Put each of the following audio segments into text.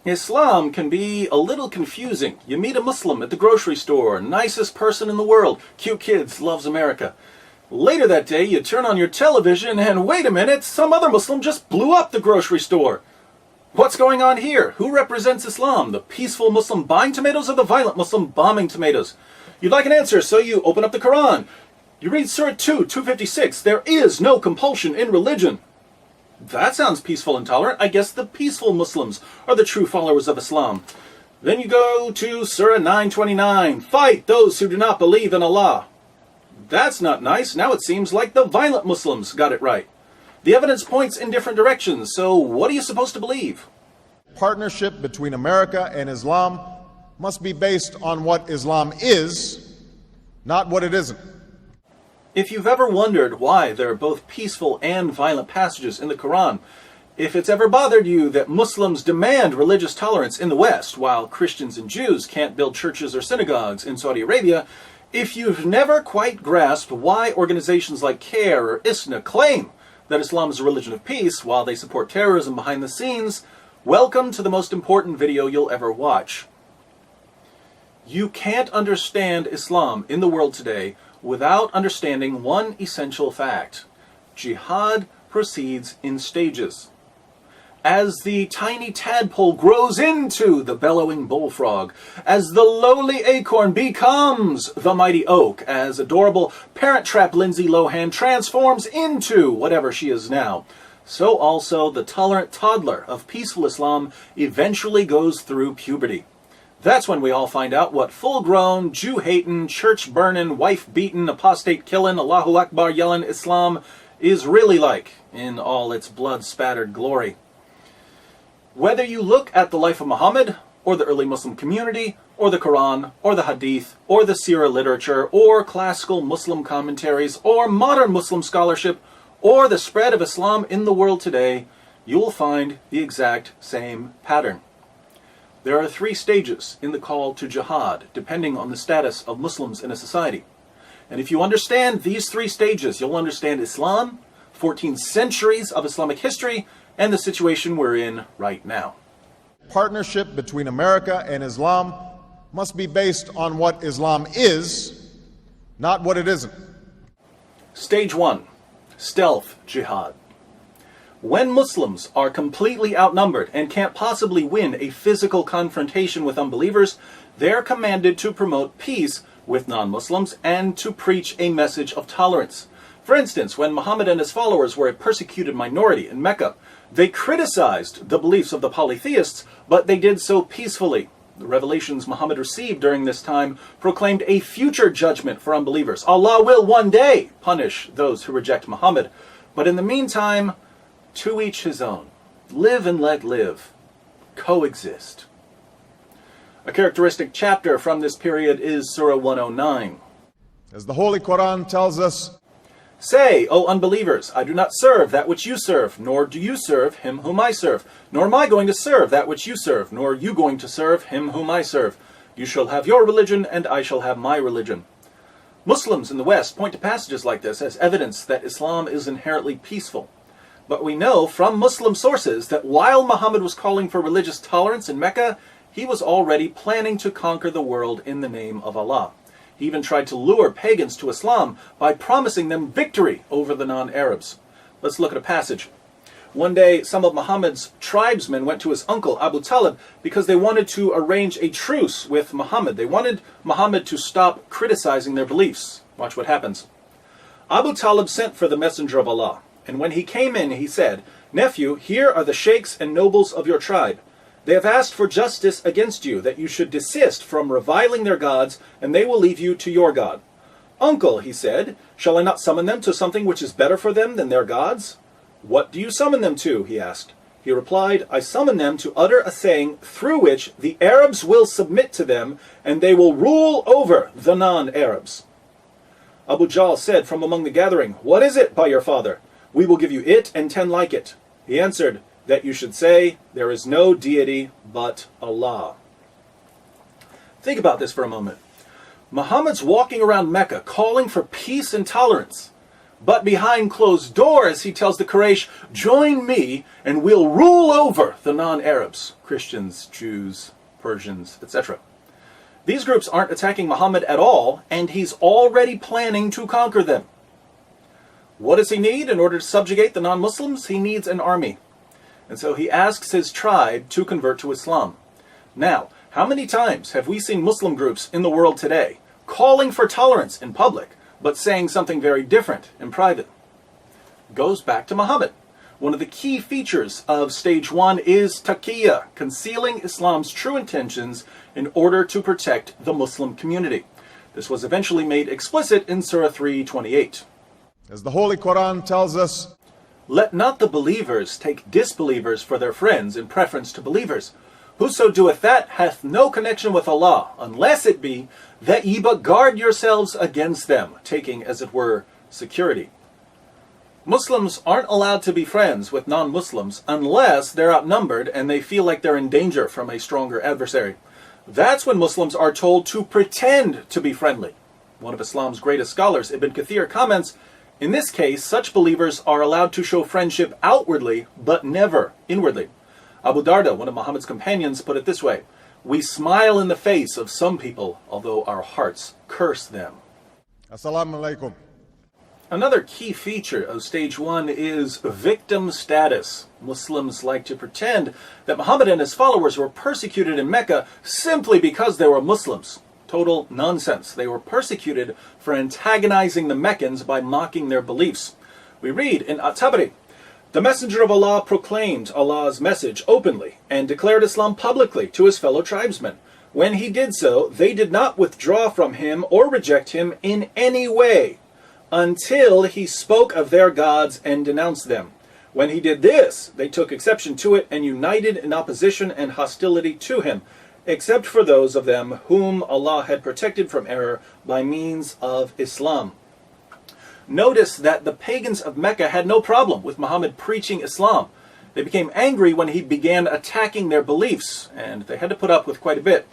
Islam can be a little confusing. You meet a Muslim at the grocery store, nicest person in the world, cute kids, loves America. Later that day, you turn on your television and wait a minute, some other Muslim just blew up the grocery store. What's going on here? Who represents Islam? The peaceful Muslim buying tomatoes or the violent Muslim bombing tomatoes? You'd like an answer, so you open up the Quran. You read Surah 2, 256, there is no compulsion in religion. That sounds peaceful and tolerant. I guess the peaceful Muslims are the true followers of Islam. Then you go to Surah 929, fight those who do not believe in Allah. That's not nice. Now it seems like the violent Muslims got it right. The evidence points in different directions, so what are you supposed to believe? Partnership between America and Islam must be based on what Islam is, not what it isn't. If you've ever wondered why there are both peaceful and violent passages in the Quran, if it's ever bothered you that Muslims demand religious tolerance in the West while Christians and Jews can't build churches or synagogues in Saudi Arabia, if you've never quite grasped why organizations like CARE or ISNA claim that Islam is a religion of peace while they support terrorism behind the scenes, welcome to the most important video you'll ever watch. You can't understand Islam in the world today without understanding one essential fact. Jihad proceeds in stages. As the tiny tadpole grows into the bellowing bullfrog, as the lowly acorn becomes the mighty oak, as adorable Parent Trap Lindsay Lohan transforms into whatever she is now, so also the tolerant toddler of peaceful Islam eventually goes through puberty. That's when we all find out what full-grown, Jew-hating, church-burning, wife-beating, apostate-killing, Allahu Akbar yelling Islam is really like in all its blood-spattered glory. Whether you look at the life of Mohammed, or the early Muslim community, or the Quran, or the Hadith, or the Sirah literature, or classical Muslim commentaries, or modern Muslim scholarship, or the spread of Islam in the world today, you will find the exact same pattern. There are 3 stages in the call to jihad, depending on the status of Muslims in a society. And if you understand these 3 stages, you'll understand Islam, 14 centuries of Islamic history, and the situation we're in right now. Partnership between America and Islam must be based on what Islam is, not what it isn't. Stage 1, stealth jihad. When Muslims are completely outnumbered and can't possibly win a physical confrontation with unbelievers, they're commanded to promote peace with non-Muslims and to preach a message of tolerance. For instance, when Muhammad and his followers were a persecuted minority in Mecca, they criticized the beliefs of the polytheists, but they did so peacefully. The revelations Muhammad received during this time proclaimed a future judgment for unbelievers. Allah will one day punish those who reject Muhammad. But in the meantime, to each his own. Live and let live. Coexist. A characteristic chapter from this period is Surah 109. As the Holy Quran tells us, Say, O unbelievers, I do not serve that which you serve, nor do you serve him whom I serve, nor am I going to serve that which you serve, nor are you going to serve him whom I serve. You shall have your religion, and I shall have my religion. Muslims in the West point to passages like this as evidence that Islam is inherently peaceful. But we know from Muslim sources that while Muhammad was calling for religious tolerance in Mecca, he was already planning to conquer the world in the name of Allah. He even tried to lure pagans to Islam by promising them victory over the non-Arabs. Let's look at a passage. One day, some of Muhammad's tribesmen went to his uncle Abu Talib because they wanted to arrange a truce with Muhammad. They wanted Muhammad to stop criticizing their beliefs. Watch what happens. Abu Talib sent for the messenger of Allah. And when he came in, he said, Nephew, here are the sheikhs and nobles of your tribe. They have asked for justice against you, that you should desist from reviling their gods, and they will leave you to your God. Uncle, he said, shall I not summon them to something which is better for them than their gods? What do you summon them to? He asked. He replied, I summon them to utter a saying through which the Arabs will submit to them, and they will rule over the non-Arabs. Abu Jahl said from among the gathering, What is it, by your father? We will give you it and 10 like it. He answered, that you should say, there is no deity but Allah. Think about this for a moment. Muhammad's walking around Mecca calling for peace and tolerance. But behind closed doors, he tells the Quraysh, join me and we'll rule over the non-Arabs, Christians, Jews, Persians, etc. These groups aren't attacking Muhammad at all, and he's already planning to conquer them. What does he need in order to subjugate the non-Muslims? He needs an army. And so he asks his tribe to convert to Islam. Now, how many times have we seen Muslim groups in the world today calling for tolerance in public, but saying something very different in private? Goes back to Muhammad. One of the key features of stage 1 is taqiyya, concealing Islam's true intentions in order to protect the Muslim community. This was eventually made explicit in Surah 3:28. As the Holy Quran tells us, let not the believers take disbelievers for their friends in preference to believers. Whoso doeth that hath no connection with Allah, unless it be that ye but guard yourselves against them, taking, as it were, security. Muslims aren't allowed to be friends with non-Muslims unless they're outnumbered and they feel like they're in danger from a stronger adversary. That's when Muslims are told to pretend to be friendly. One of Islam's greatest scholars, Ibn Kathir, comments, in this case, such believers are allowed to show friendship outwardly, but never inwardly. Abu Darda, one of Muhammad's companions, put it this way, we smile in the face of some people, although our hearts curse them. Assalamu alaikum. Another key feature of stage 1 is victim status. Muslims like to pretend that Muhammad and his followers were persecuted in Mecca simply because they were Muslims. Total nonsense. They were persecuted for antagonizing the Meccans by mocking their beliefs. We read in At-Tabari, the Messenger of Allah proclaimed Allah's message openly and declared Islam publicly to his fellow tribesmen. When he did so, they did not withdraw from him or reject him in any way until he spoke of their gods and denounced them. When he did this, they took exception to it and united in opposition and hostility to him, except for those of them whom Allah had protected from error by means of Islam. Notice that the pagans of Mecca had no problem with Muhammad preaching Islam. They became angry when he began attacking their beliefs, and they had to put up with quite a bit.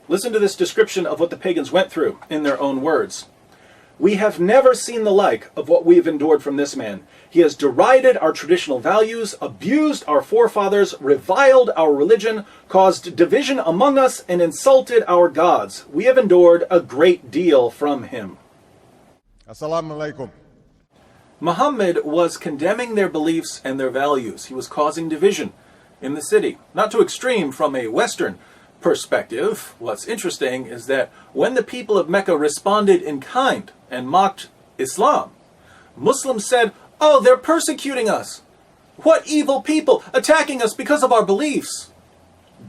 Listen to this description of what the pagans went through in their own words. We have never seen the like of what we have endured from this man. He has derided our traditional values, abused our forefathers, reviled our religion, caused division among us, and insulted our gods. We have endured a great deal from him. Assalamu alaikum. Muhammad was condemning their beliefs and their values. He was causing division in the city. Not too extreme from a Western perspective. What's interesting is that when the people of Mecca responded in kind and mocked Islam, Muslims said, oh, they're persecuting us. What evil people attacking us because of our beliefs.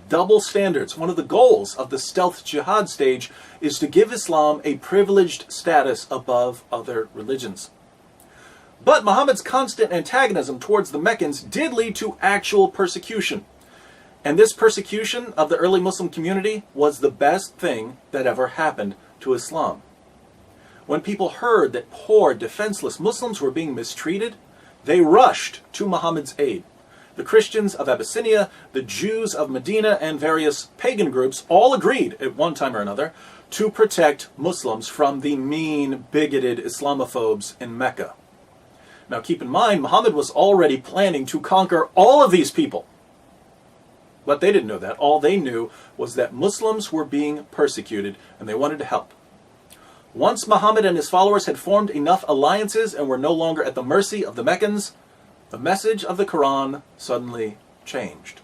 Double standards. One of the goals of the stealth jihad stage is to give Islam a privileged status above other religions. But Muhammad's constant antagonism towards the Meccans did lead to actual persecution. And this persecution of the early Muslim community was the best thing that ever happened to Islam. When people heard that poor, defenseless Muslims were being mistreated, they rushed to Muhammad's aid. The Christians of Abyssinia, the Jews of Medina, and various pagan groups all agreed at one time or another to protect Muslims from the mean, bigoted Islamophobes in Mecca. Now keep in mind, Muhammad was already planning to conquer all of these people. But they didn't know that. All they knew was that Muslims were being persecuted and they wanted to help. Once Muhammad and his followers had formed enough alliances and were no longer at the mercy of the Meccans, the message of the Quran suddenly changed.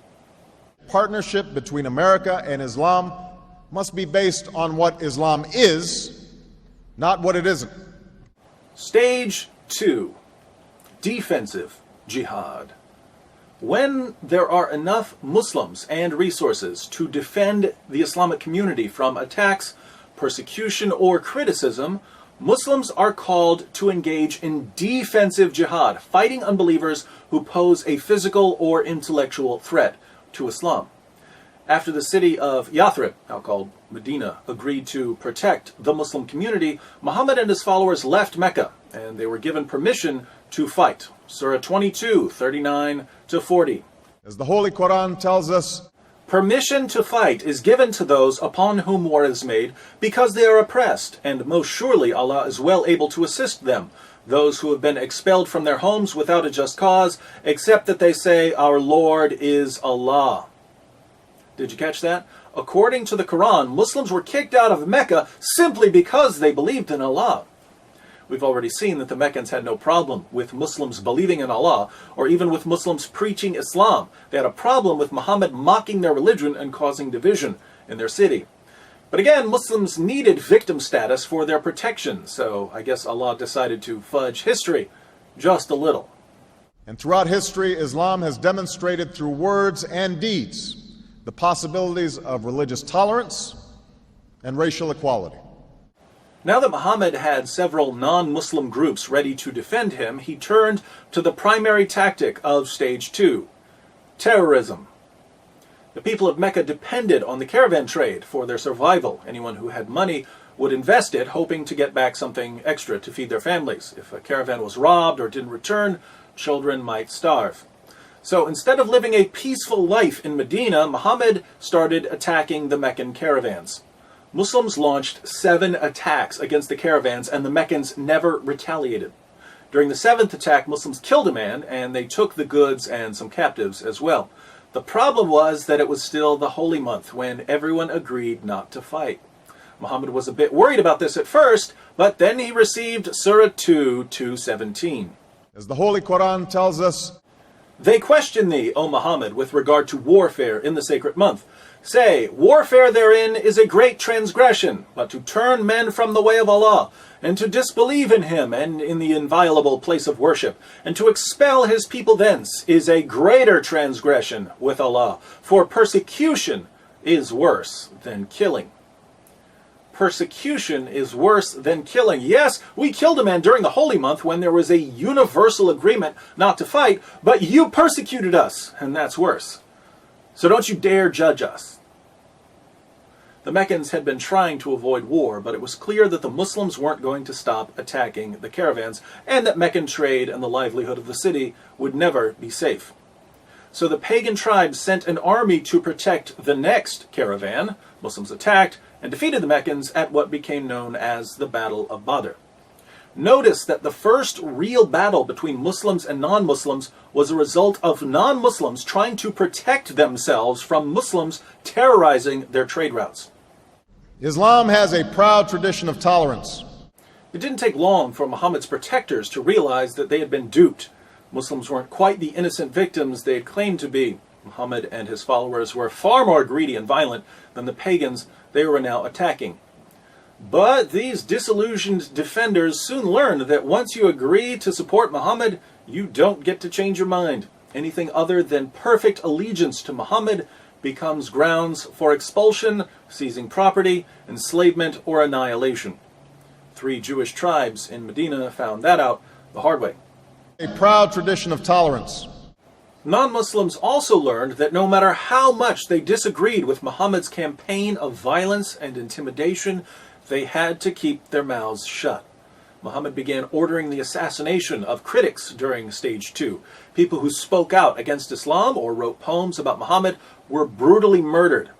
Partnership between America and Islam must be based on what Islam is, not what it isn't. Stage 2. Defensive jihad. When there are enough Muslims and resources to defend the Islamic community from attacks, persecution, or criticism, Muslims are called to engage in defensive jihad, fighting unbelievers who pose a physical or intellectual threat to Islam. After the city of Yathrib, now called Medina, agreed to protect the Muslim community, Muhammad and his followers left Mecca, and they were given permission to fight. Surah 22, 39 to 40. As the Holy Quran tells us, Permission to fight is given to those upon whom war is made because they are oppressed, and most surely Allah is well able to assist them, those who have been expelled from their homes without a just cause, except that they say, "Our Lord is Allah." Did you catch that? According to the Quran, Muslims were kicked out of Mecca simply because they believed in Allah. We've already seen that the Meccans had no problem with Muslims believing in Allah, or even with Muslims preaching Islam. They had a problem with Muhammad mocking their religion and causing division in their city. But again, Muslims needed victim status for their protection, so I guess Allah decided to fudge history just a little. And throughout history, Islam has demonstrated through words and deeds the possibilities of religious tolerance and racial equality. Now that Muhammad had several non-Muslim groups ready to defend him, he turned to the primary tactic of stage 2, terrorism. The people of Mecca depended on the caravan trade for their survival. Anyone who had money would invest it, hoping to get back something extra to feed their families. If a caravan was robbed or didn't return, children might starve. So instead of living a peaceful life in Medina, Muhammad started attacking the Meccan caravans. Muslims launched 7 attacks against the caravans, and the Meccans never retaliated. During the 7th attack, Muslims killed a man, and they took the goods and some captives as well. The problem was that it was still the holy month when everyone agreed not to fight. Muhammad was a bit worried about this at first, but then he received Surah 2:17. As the Holy Quran tells us, "They question thee, O Muhammad, with regard to warfare in the sacred month. Say, warfare therein is a great transgression, but to turn men from the way of Allah, and to disbelieve in Him and in the inviolable place of worship, and to expel His people thence, is a greater transgression with Allah, for persecution is worse than killing." Persecution is worse than killing. Yes, we killed a man during the holy month when there was a universal agreement not to fight, but you persecuted us, and that's worse. So don't you dare judge us. The Meccans had been trying to avoid war, but it was clear that the Muslims weren't going to stop attacking the caravans, and that Meccan trade and the livelihood of the city would never be safe. So the pagan tribes sent an army to protect the next caravan. Muslims attacked and defeated the Meccans at what became known as the Battle of Badr. Notice that the first real battle between Muslims and non-Muslims was a result of non-Muslims trying to protect themselves from Muslims terrorizing their trade routes. Islam has a proud tradition of tolerance. It didn't take long for Muhammad's protectors to realize that they had been duped. Muslims weren't quite the innocent victims they had claimed to be. Muhammad and his followers were far more greedy and violent than the pagans they were now attacking. But these disillusioned defenders soon learned that once you agree to support Muhammad, you don't get to change your mind. Anything other than perfect allegiance to Muhammad becomes grounds for expulsion, seizing property, enslavement, or annihilation. 3 Jewish tribes in Medina found that out the hard way. A proud tradition of tolerance. Non-Muslims also learned that no matter how much they disagreed with Muhammad's campaign of violence and intimidation, they had to keep their mouths shut. Muhammad began ordering the assassination of critics during stage 2. People who spoke out against Islam or wrote poems about Muhammad were brutally murdered.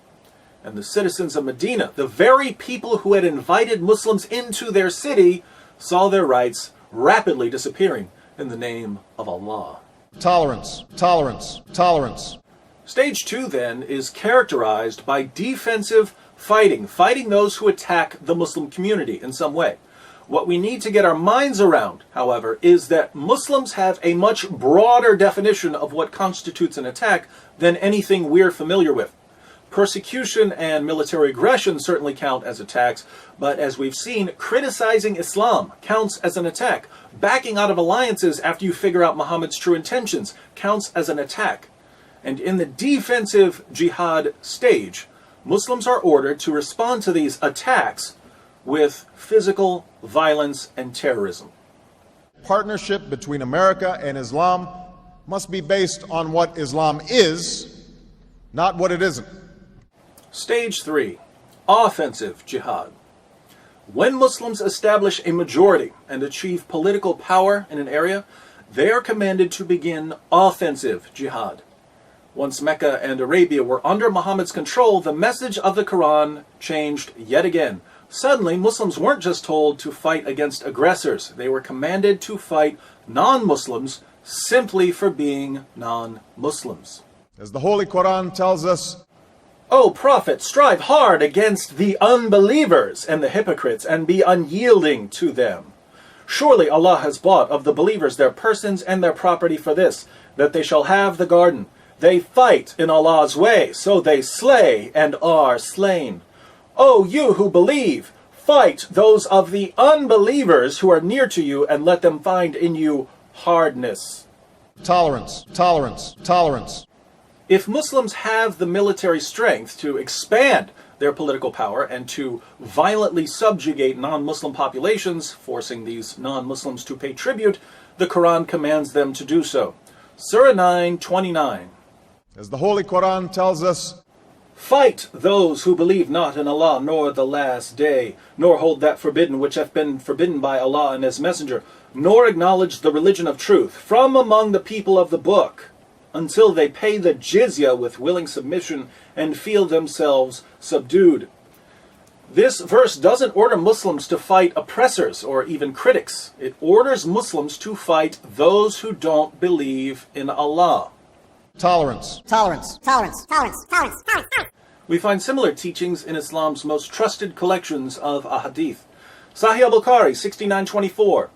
And the citizens of Medina, the very people who had invited Muslims into their city, saw their rights rapidly disappearing in the name of Allah. Tolerance, tolerance, tolerance. Stage 2, then, is characterized by defensive fighting those who attack the Muslim community in some way. What we need to get our minds around, however, is that Muslims have a much broader definition of what constitutes an attack than anything we're familiar with. Persecution and military aggression certainly count as attacks, but as we've seen, criticizing Islam counts as an attack. Backing out of alliances after you figure out Muhammad's true intentions counts as an attack. And in the defensive jihad stage, Muslims are ordered to respond to these attacks with physical violence and terrorism. Partnership between America and Islam must be based on what Islam is, not what it isn't. Stage 3, offensive jihad. When Muslims establish a majority and achieve political power in an area, they are commanded to begin offensive jihad. Once Mecca and Arabia were under Muhammad's control, the message of the Quran changed yet again. Suddenly, Muslims weren't just told to fight against aggressors. They were commanded to fight non-Muslims simply for being non-Muslims. As the Holy Quran tells us, O Prophet, strive hard against the unbelievers and the hypocrites, and be unyielding to them. Surely Allah has bought of the believers their persons and their property for this, that they shall have the garden. They fight in Allah's way, so they slay and are slain. O you who believe, fight those of the unbelievers who are near to you, and let them find in you hardness. tolerance, tolerance, tolerance. If Muslims have the military strength to expand their political power and to violently subjugate non-Muslim populations, forcing these non-Muslims to pay tribute, the Quran commands them to do so. Surah 9:29. As the Holy Quran tells us, Fight those who believe not in Allah nor the last day, nor hold that forbidden which hath been forbidden by Allah and His Messenger, nor acknowledge the religion of truth from among the people of the book, until they pay the jizya with willing submission and feel themselves subdued. This verse doesn't order Muslims to fight oppressors or even critics. It orders Muslims to fight those who don't believe in Allah. tolerance, Tolerance, tolerance, tolerance, tolerance, tolerance. We find similar teachings in Islam's most trusted collections of ahadith. Sahih al-Bukhari 69:24.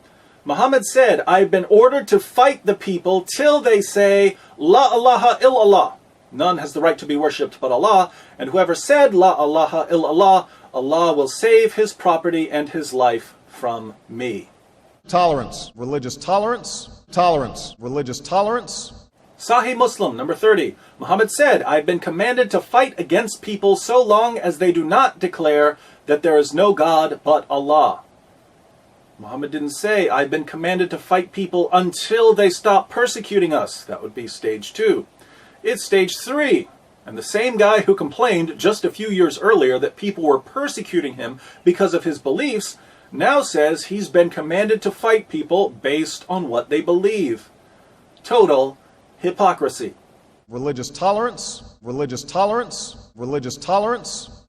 Muhammad said, I've been ordered to fight the people till they say, La ilaha illallah. None has the right to be worshipped but Allah, and whoever said, La ilaha illallah, Allah will save his property and his life from me. tolerance, religious tolerance, tolerance, religious tolerance. Sahih Muslim, number 30. Muhammad said, I've been commanded to fight against people so long as they do not declare that there is no God but Allah. Muhammad didn't say, I've been commanded to fight people until they stop persecuting us. That would be stage 2. It's stage 3. And the same guy who complained just a few years earlier that people were persecuting him because of his beliefs now says he's been commanded to fight people based on what they believe. Total hypocrisy. Religious tolerance, religious tolerance, religious tolerance.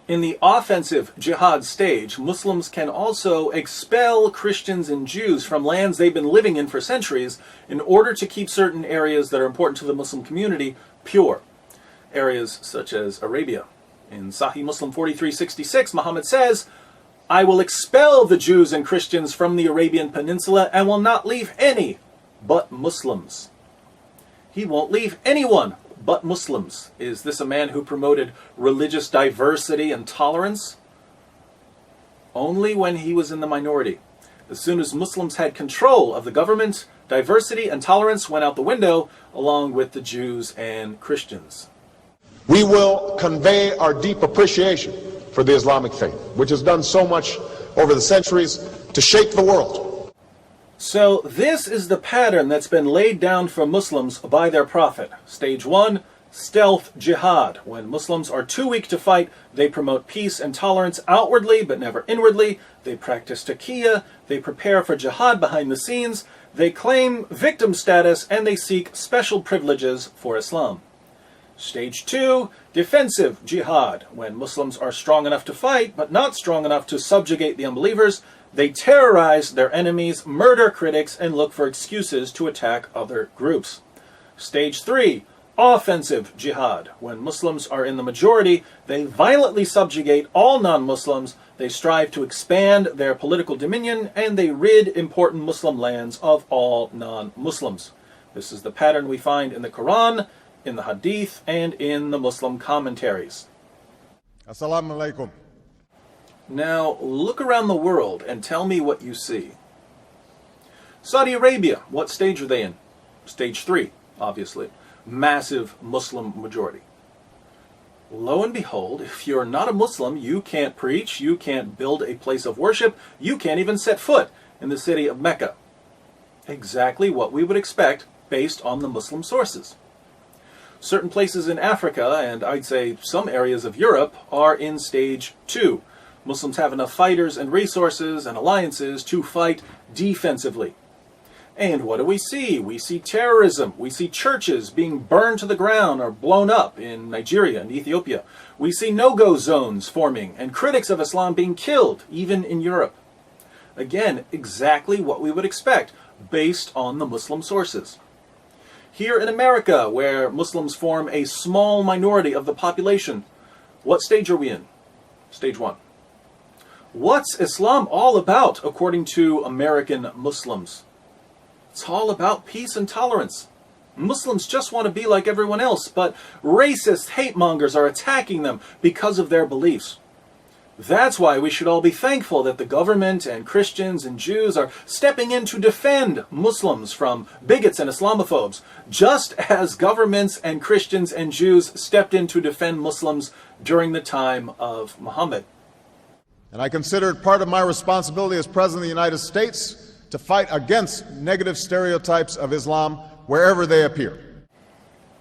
In the offensive jihad stage, Muslims can also expel Christians and Jews from lands they've been living in for centuries in order to keep certain areas that are important to the Muslim community pure. Areas such as Arabia. In Sahih Muslim 43:66, Muhammad says, I will expel the Jews and Christians from the Arabian Peninsula and will not leave any but Muslims. He won't leave anyone but Muslims. Is this a man who promoted religious diversity and tolerance? Only when he was in the minority. As soon as Muslims had control of the government, diversity and tolerance went out the window, along with the Jews and Christians. We will convey our deep appreciation for the Islamic faith, which has done so much over the centuries to shape the world. So this is the pattern that's been laid down for Muslims by their prophet. Stage 1, stealth jihad. When Muslims are too weak to fight, they promote peace and tolerance outwardly but never inwardly. They practice taqiyya, they prepare for jihad behind the scenes, they claim victim status, and they seek special privileges for Islam. Stage 2, defensive jihad. When Muslims are strong enough to fight but not strong enough to subjugate the unbelievers, they terrorize their enemies, murder critics, and look for excuses to attack other groups. Stage 3, offensive jihad. When Muslims are in the majority, they violently subjugate all non-Muslims, they strive to expand their political dominion, and they rid important Muslim lands of all non-Muslims. This is the pattern we find in the Quran, in the Hadith, and in the Muslim commentaries. Assalamu alaikum. Now, look around the world and tell me what you see. Saudi Arabia, what stage are they in? Stage 3, obviously. Massive Muslim majority. Lo and behold, if you're not a Muslim, you can't preach, you can't build a place of worship, you can't even set foot in the city of Mecca. Exactly what we would expect based on the Muslim sources. Certain places in Africa, and I'd say some areas of Europe, are in stage 2. Muslims have enough fighters and resources and alliances to fight defensively. And what do? We see terrorism. We see churches being burned to the ground or blown up in Nigeria and Ethiopia. We see no-go zones forming and critics of Islam being killed, even in Europe. Again, exactly what we would expect based on the Muslim sources. Here in America, where Muslims form a small minority of the population, what stage are we in? Stage 1. What's Islam all about, according to American Muslims? It's all about peace and tolerance. Muslims just want to be like everyone else, but racist hate mongers are attacking them because of their beliefs. That's why we should all be thankful that the government and Christians and Jews are stepping in to defend Muslims from bigots and Islamophobes, just as governments and Christians and Jews stepped in to defend Muslims during the time of Mohammed. And I consider it part of my responsibility as President of the United States to fight against negative stereotypes of Islam wherever they appear.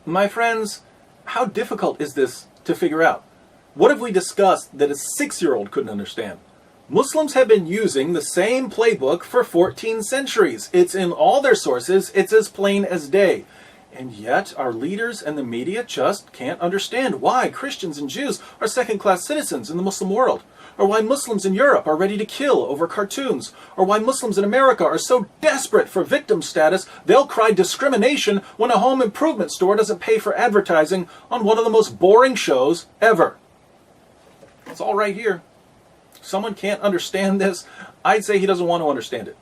My friends, how difficult is this to figure out? What have we discussed that a 6-year-old couldn't understand? Muslims have been using the same playbook for 14 centuries. It's in all their sources. It's as plain as day. And yet our leaders and the media just can't understand why Christians and Jews are second-class citizens in the Muslim world, or why Muslims in Europe are ready to kill over cartoons, or why Muslims in America are so desperate for victim status they'll cry discrimination when a home improvement store doesn't pay for advertising on one of the most boring shows ever. It's all right here. If someone can't understand this, I'd say he doesn't want to understand it.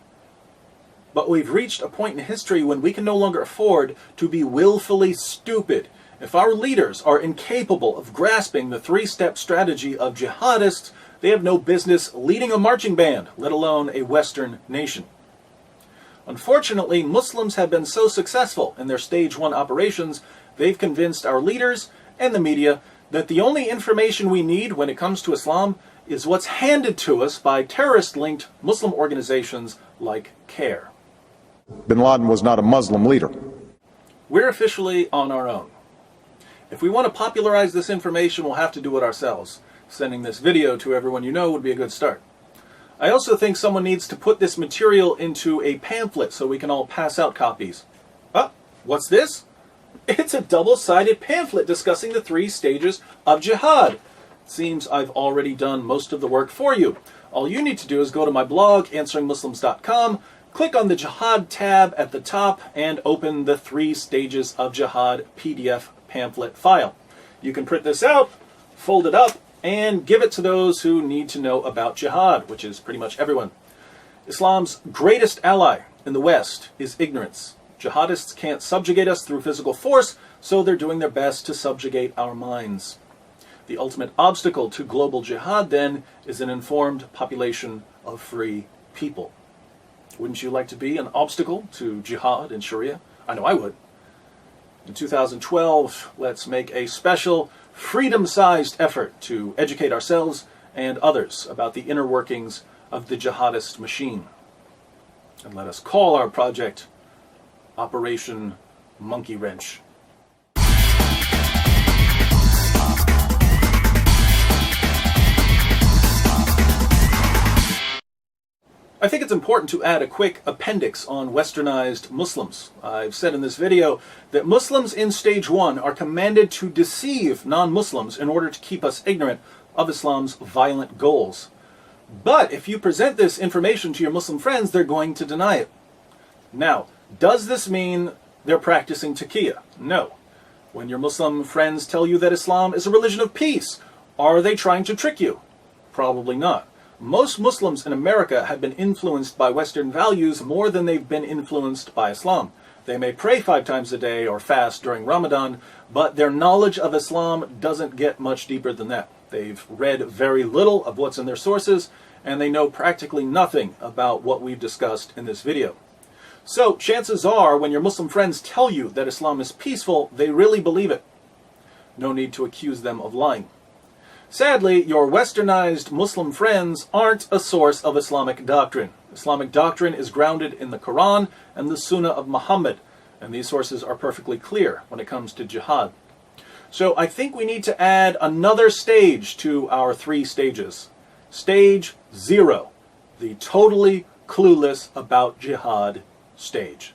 But we've reached a point in history when we can no longer afford to be willfully stupid. If our leaders are incapable of grasping the 3-step strategy of jihadists, they have no business leading a marching band, let alone a Western nation. Unfortunately, Muslims have been so successful in their stage 1 operations, they've convinced our leaders and the media that the only information we need when it comes to Islam is what's handed to us by terrorist-linked Muslim organizations like CARE. Bin Laden was not a Muslim leader. We're officially on our own. If we want to popularize this information, we'll have to do it ourselves. Sending this video to everyone you know would be a good start. I also think someone needs to put this material into a pamphlet so we can all pass out copies. Ah, what's this? It's a double-sided pamphlet discussing the 3 stages of jihad. Seems I've already done most of the work for you. All you need to do is go to my blog, answeringmuslims.com, click on the Jihad tab at the top, and open the 3 stages of jihad PDF pamphlet file. You can print this out, fold it up, and give it to those who need to know about jihad, which is pretty much everyone. Islam's greatest ally in the West is ignorance. Jihadists can't subjugate us through physical force, so they're doing their best to subjugate our minds. The ultimate obstacle to global jihad, then, is an informed population of free people. Wouldn't you like to be an obstacle to jihad in Sharia? I know I would. In 2012, let's make a special, freedom-sized effort to educate ourselves and others about the inner workings of the jihadist machine. And let us call our project Operation Monkey Wrench. I think it's important to add a quick appendix on westernized Muslims. I've said in this video that Muslims in stage 1 are commanded to deceive non-Muslims in order to keep us ignorant of Islam's violent goals. But if you present this information to your Muslim friends, they're going to deny it. Now, does this mean they're practicing taqiyya? No. When your Muslim friends tell you that Islam is a religion of peace, are they trying to trick you? Probably not. Most Muslims in America have been influenced by Western values more than they've been influenced by Islam. They may pray 5 times a day or fast during Ramadan, but their knowledge of Islam doesn't get much deeper than that. They've read very little of what's in their sources, and they know practically nothing about what we've discussed in this video. So chances are, when your Muslim friends tell you that Islam is peaceful, they really believe it. No need to accuse them of lying. Sadly, your westernized Muslim friends aren't a source of Islamic doctrine. Islamic doctrine is grounded in the Quran and the Sunnah of Muhammad, and these sources are perfectly clear when it comes to jihad. So I think we need to add another stage to our 3 stages. Stage 0, the totally clueless about jihad stage.